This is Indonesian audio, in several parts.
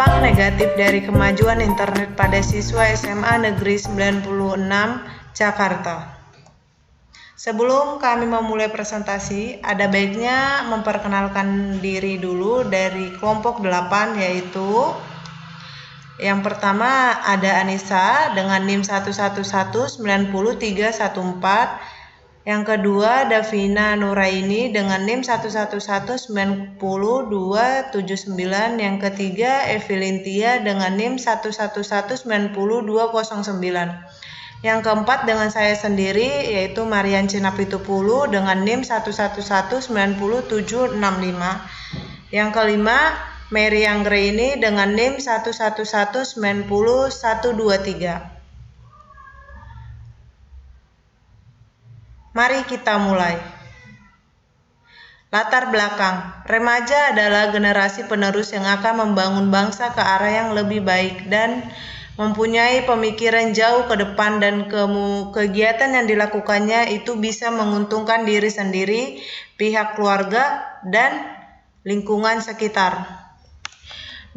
Dampak negatif dari kemajuan internet pada siswa SMA Negeri 96 Jakarta. Sebelum kami memulai presentasi, ada baiknya memperkenalkan diri dulu dari kelompok 8, yaitu yang pertama ada Anissa dengan NIM 111900314. Yang kedua Davina Nuraini dengan NIM 111900279. Yang ketiga Evelyn Tia dengan NIM 111900209. Yang keempat dengan saya sendiri yaitu Marian Cinapitupulu dengan NIM 111900765. Yang kelima Mary Anggraini dengan NIM 111900123. Mari kita mulai. Latar belakang, remaja adalah generasi penerus yang akan membangun bangsa ke arah yang lebih baik dan mempunyai pemikiran jauh ke depan, dan kegiatan yang dilakukannya itu bisa menguntungkan diri sendiri, pihak keluarga, dan lingkungan sekitar.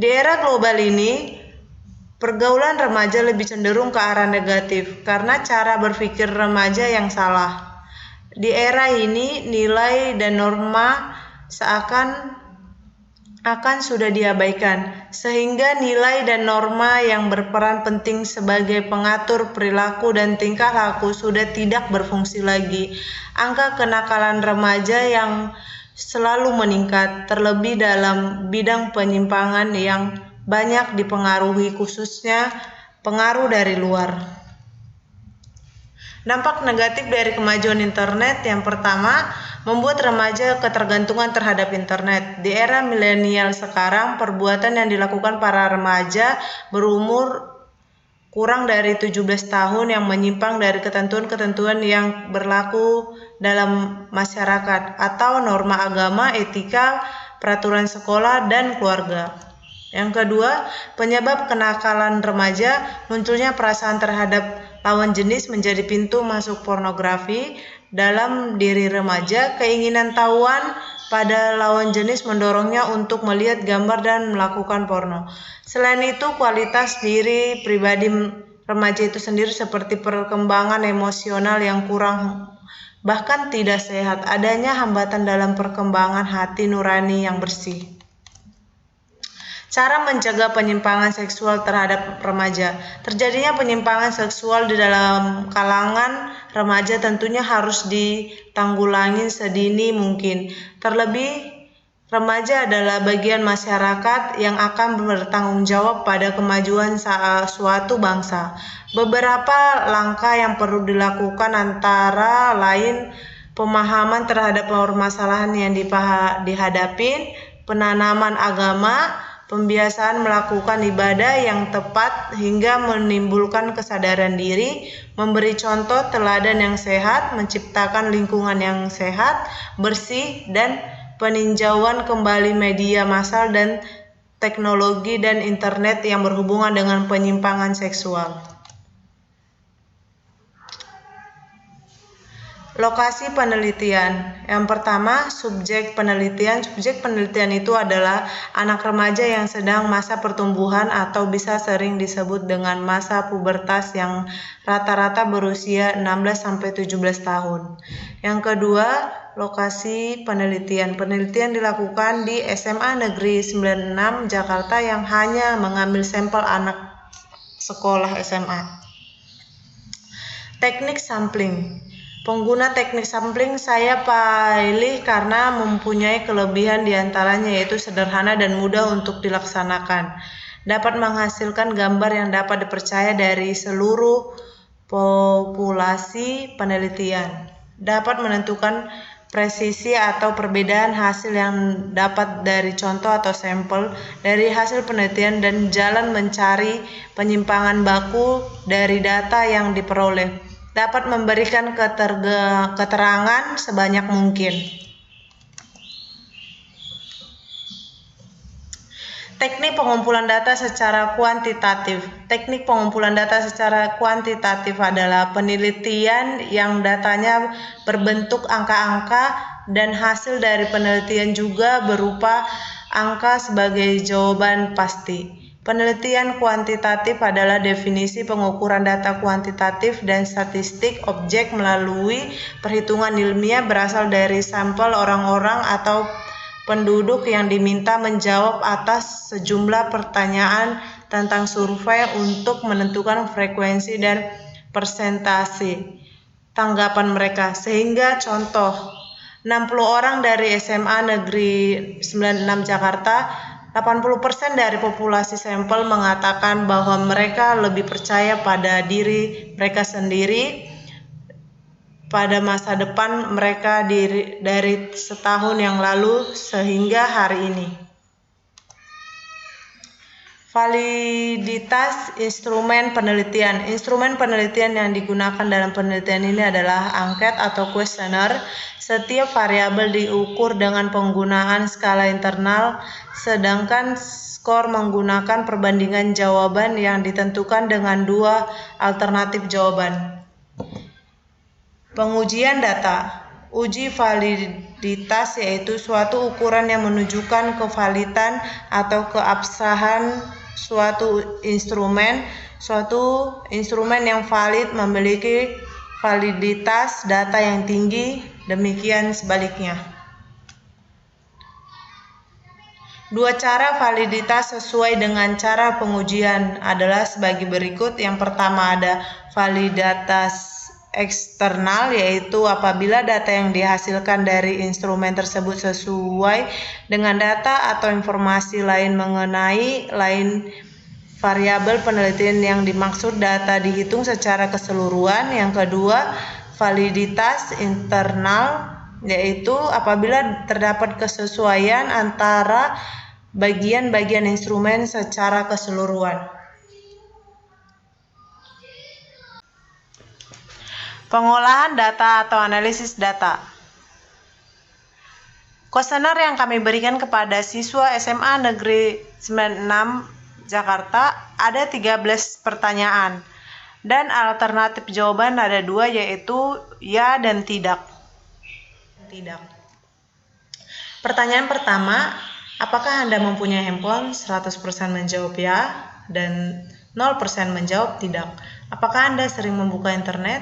Di era global ini, pergaulan remaja lebih cenderung ke arah negatif karena cara berpikir remaja yang salah. Di era ini, nilai dan norma seakan sudah diabaikan, sehingga nilai dan norma yang berperan penting sebagai pengatur perilaku dan tingkah laku sudah tidak berfungsi lagi. Angka kenakalan remaja yang selalu meningkat, terlebih dalam bidang penyimpangan yang banyak dipengaruhi, khususnya pengaruh dari luar. Dampak negatif dari kemajuan internet yang pertama, membuat remaja ketergantungan terhadap internet. Di era milenial sekarang, perbuatan yang dilakukan para remaja berumur kurang dari 17 tahun yang menyimpang dari ketentuan-ketentuan yang berlaku dalam masyarakat atau norma agama, etika, peraturan sekolah, dan keluarga. Yang kedua, penyebab kenakalan remaja, munculnya perasaan terhadap lawan jenis menjadi pintu masuk pornografi dalam diri remaja. Keinginan tahuan pada lawan jenis mendorongnya untuk melihat gambar dan melakukan porno. Selain itu, kualitas diri pribadi remaja itu sendiri seperti perkembangan emosional yang kurang bahkan tidak sehat, adanya hambatan dalam perkembangan hati nurani yang bersih. Cara mencegah penyimpangan seksual terhadap remaja. Terjadinya penyimpangan seksual di dalam kalangan remaja tentunya harus ditanggulangi sedini mungkin. Terlebih, remaja adalah bagian masyarakat yang akan bertanggung jawab pada kemajuan suatu bangsa. Beberapa langkah yang perlu dilakukan antara lain pemahaman terhadap permasalahan yang dihadapi, penanaman agama, pembiasaan melakukan ibadah yang tepat hingga menimbulkan kesadaran diri, memberi contoh teladan yang sehat, menciptakan lingkungan yang sehat, bersih, dan peninjauan kembali media massal dan teknologi dan internet yang berhubungan dengan penyimpangan seksual. Lokasi penelitian. Yang pertama, subjek penelitian. Subjek penelitian itu adalah anak remaja yang sedang masa pertumbuhan atau bisa sering disebut dengan masa pubertas yang rata-rata berusia 16-17 tahun. Yang kedua, lokasi penelitian. Penelitian dilakukan di SMA Negeri 96 Jakarta yang hanya mengambil sampel anak sekolah SMA. Teknik sampling. Pengguna teknik sampling saya pilih karena mempunyai kelebihan diantaranya yaitu sederhana dan mudah untuk dilaksanakan. Dapat menghasilkan gambar yang dapat dipercaya dari seluruh populasi penelitian. Dapat menentukan presisi atau perbedaan hasil yang dapat dari contoh atau sampel dari hasil penelitian dan jalan mencari penyimpangan baku dari data yang diperoleh. Dapat memberikan keterangan sebanyak mungkin. Teknik pengumpulan data secara kuantitatif. Teknik pengumpulan data secara kuantitatif adalah penelitian yang datanya berbentuk angka-angka dan hasil dari penelitian juga berupa angka sebagai jawaban pasti. Penelitian kuantitatif adalah definisi pengukuran data kuantitatif dan statistik objek melalui perhitungan ilmiah berasal dari sampel orang-orang atau penduduk yang diminta menjawab atas sejumlah pertanyaan tentang survei untuk menentukan frekuensi dan persentase tanggapan mereka. Sehingga contoh, 60 orang dari SMA Negeri 96 Jakarta, 80% dari populasi sampel mengatakan bahwa mereka lebih percaya pada diri mereka sendiri pada masa depan mereka dari setahun yang lalu sehingga hari ini. Validitas instrumen penelitian. Instrumen penelitian yang digunakan dalam penelitian ini adalah angket atau kuesioner. Setiap variabel diukur dengan penggunaan skala internal, sedangkan skor menggunakan perbandingan jawaban yang ditentukan dengan dua alternatif jawaban. Pengujian data. Uji validitas yaitu suatu ukuran yang menunjukkan kevalidan atau keabsahan suatu instrumen. Suatu instrumen yang valid memiliki validitas data yang tinggi, demikian sebaliknya. Dua cara validitas sesuai dengan cara pengujian adalah sebagai berikut. Yang pertama ada validitas eksternal, yaitu apabila data yang dihasilkan dari instrumen tersebut sesuai dengan data atau informasi lain mengenai variabel penelitian yang dimaksud. Data dihitung secara keseluruhan. Yang kedua, validitas internal, yaitu apabila terdapat kesesuaian antara bagian-bagian instrumen secara keseluruhan. Pengolahan data atau analisis data. Kuesioner yang kami berikan kepada siswa SMA Negeri 96 Jakarta ada 13 pertanyaan dan alternatif jawaban ada 2, yaitu ya dan tidak. Pertanyaan pertama, apakah Anda mempunyai handphone? 100% menjawab ya dan 0% menjawab tidak. Apakah Anda sering membuka internet?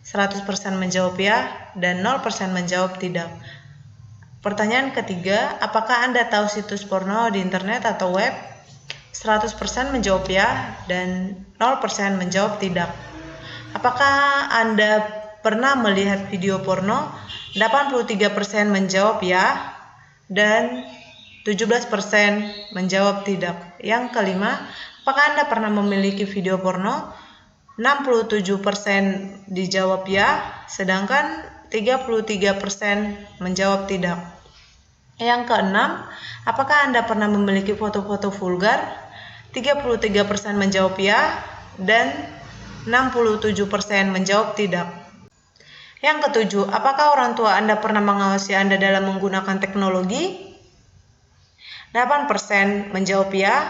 100% menjawab ya dan 0% menjawab tidak. Pertanyaan ketiga, apakah Anda tahu situs porno di internet atau web? 100% menjawab ya dan 0% menjawab tidak. Apakah Anda pernah melihat video porno? 83% menjawab ya dan 17% menjawab tidak. Yang kelima, apakah Anda pernah memiliki video porno? 67% dijawab ya, sedangkan 33% menjawab tidak. Yang keenam, apakah Anda pernah memiliki foto-foto vulgar? 33% menjawab ya dan 67% menjawab tidak. Yang ketujuh, apakah orang tua Anda pernah mengawasi Anda dalam menggunakan teknologi? 8% menjawab ya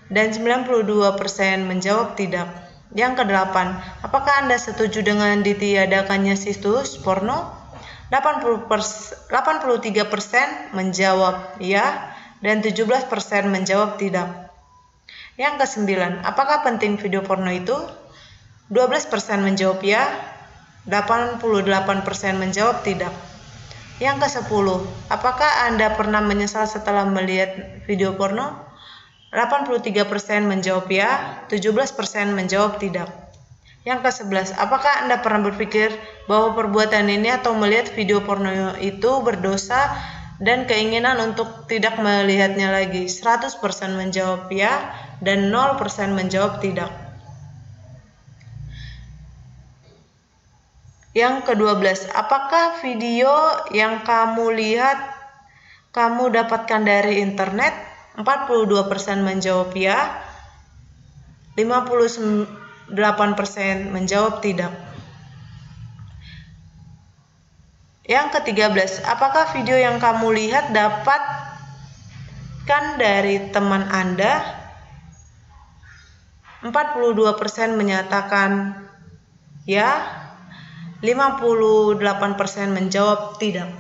dan 92% menjawab tidak. Yang kedelapan, apakah Anda setuju dengan ditiadakannya situs porno? 83% menjawab ya dan 17% menjawab tidak. Yang kesembilan, apakah penting video porno itu? 12% menjawab ya, 88% menjawab tidak. Yang ke-10, apakah Anda pernah menyesal setelah melihat video porno? 83% menjawab ya, 17% menjawab tidak. Yang ke-11, apakah Anda pernah berpikir bahwa perbuatan ini atau melihat video porno itu berdosa dan keinginan untuk tidak melihatnya lagi? 100% menjawab ya dan 0% menjawab tidak. Yang ke-12, apakah video yang kamu lihat kamu dapatkan dari internet? 42% menjawab ya, 58% menjawab tidak. Yang ke-13, apakah video yang kamu lihat dapatkan dari teman Anda? 42% menyatakan ya, 58% menjawab tidak.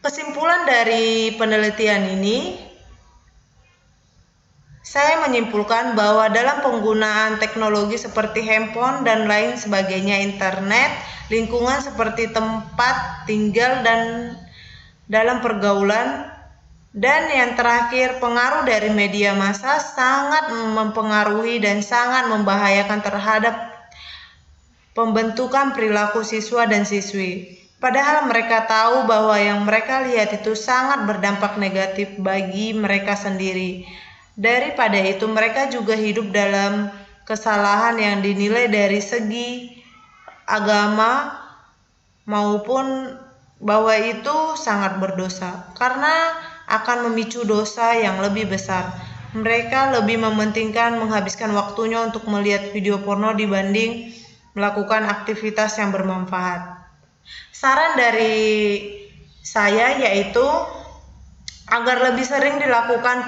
Kesimpulan dari penelitian ini, saya menyimpulkan bahwa dalam penggunaan teknologi seperti handphone dan lain sebagainya, internet, lingkungan seperti tempat tinggal dan dalam pergaulan, dan yang terakhir pengaruh dari media massa sangat mempengaruhi dan sangat membahayakan terhadap pembentukan perilaku siswa dan siswi. Padahal mereka tahu bahwa yang mereka lihat itu sangat berdampak negatif bagi mereka sendiri. Daripada itu, mereka juga hidup dalam kesalahan yang dinilai dari segi agama maupun bahwa itu sangat berdosa karena akan memicu dosa yang lebih besar. Mereka lebih mementingkan menghabiskan waktunya untuk melihat video porno dibanding melakukan aktivitas yang bermanfaat. Saran dari saya yaitu agar lebih sering dilakukan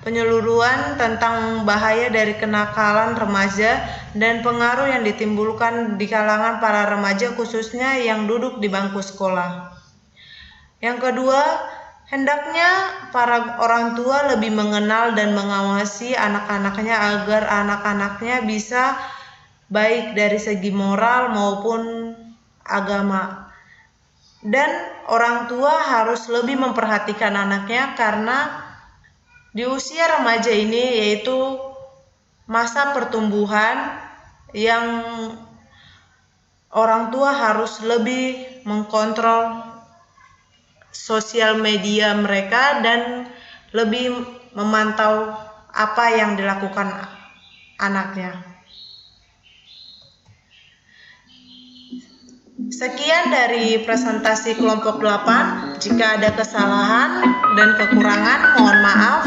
penyuluhan tentang bahaya dari kenakalan remaja dan pengaruh yang ditimbulkan di kalangan para remaja khususnya yang duduk di bangku sekolah. Yang kedua, hendaknya para orang tua lebih mengenal dan mengawasi anak-anaknya agar anak-anaknya bisa baik dari segi moral maupun agama. Dan orang tua harus lebih memperhatikan anaknya karena di usia remaja ini yaitu masa pertumbuhan yang orang tua harus lebih mengkontrol sosial media mereka dan lebih memantau apa yang dilakukan anaknya. Sekian dari presentasi kelompok 8. Jika ada kesalahan dan kekurangan, mohon maaf.